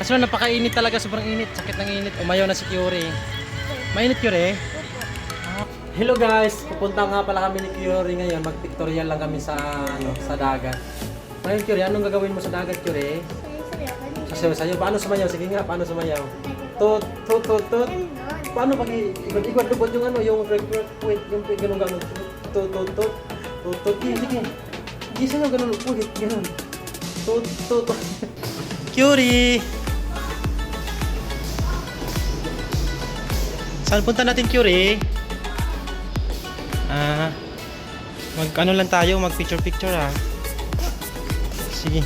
Kasi napakainit talaga, sobrang init. Sakit ng init. Umayaw na si Curie. Mainit Curie? Hello guys, pupunta nga pala kami ni Curie ngayon. Mag-pictorial lang kami sa sa dagat. Ngayon Curie, anong gagawin mo sa dagat Curie? Sasayaw. Paano sumayaw? Sige nga, paano sumayaw? Tut, tut, tut, tut. Paano pag ikot-ikot lubot yung yung wait, yung ganun. Tut, tut, tut. Tut, tut. Sige. Sige sayaw, ganun. Wait, ganun. Tut, tut, tut. Curie! Saan punta natin Curie? Mag-ano lang tayo, mag-picture-picture Sige.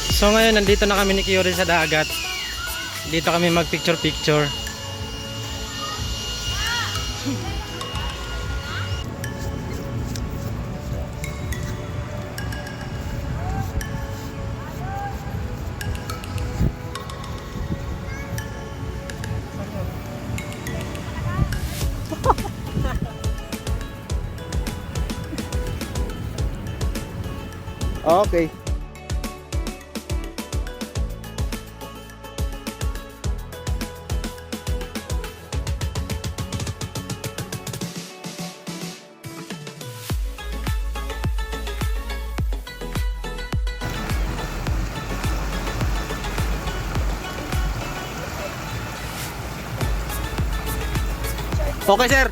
So ngayon, nandito na kami ni Curie sa dagat. Dito kami mag-picture-picture. Okay. Okay, sir.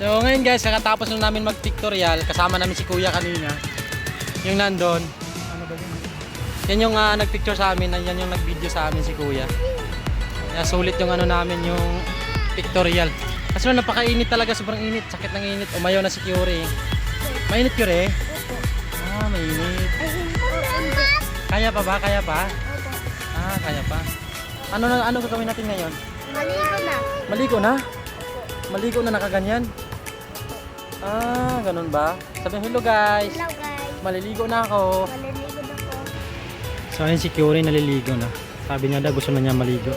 So ngayon guys, kakatapos na namin mag-pictorial, kasama namin si Kuya kanina. Yung nandun. Ano ba yun? Yan yung nag-picture sa amin, yan yung nag-video sa amin si Kuya. Kaya sulit yung namin, yung pictorial. Kasi napakainit talaga, sobrang init, sakit ng init. Umayaw na si Curie. Mainit Curie? Mainit. Kaya pa ba? Kaya pa? Kaya pa. Ano gagawin natin ngayon? Maligo na. Maligo na? Maligo na nakaganyan? Ganun ba? Sabihin hello guys. Hello guys. Maliligo na ako. Maliligo na po. So ayun si Curie naliligo na. Sabi niya daw gusto na niya maligo.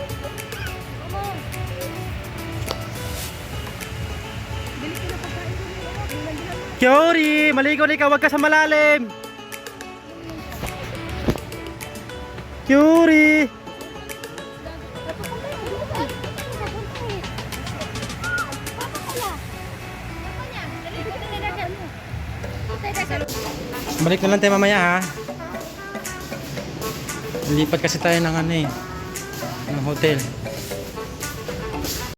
Curie! Maligo na ikaw, wag ka sa malalim! Curie! Balik na lang tayo mamaya Lipat kasi tayo ng ng hotel.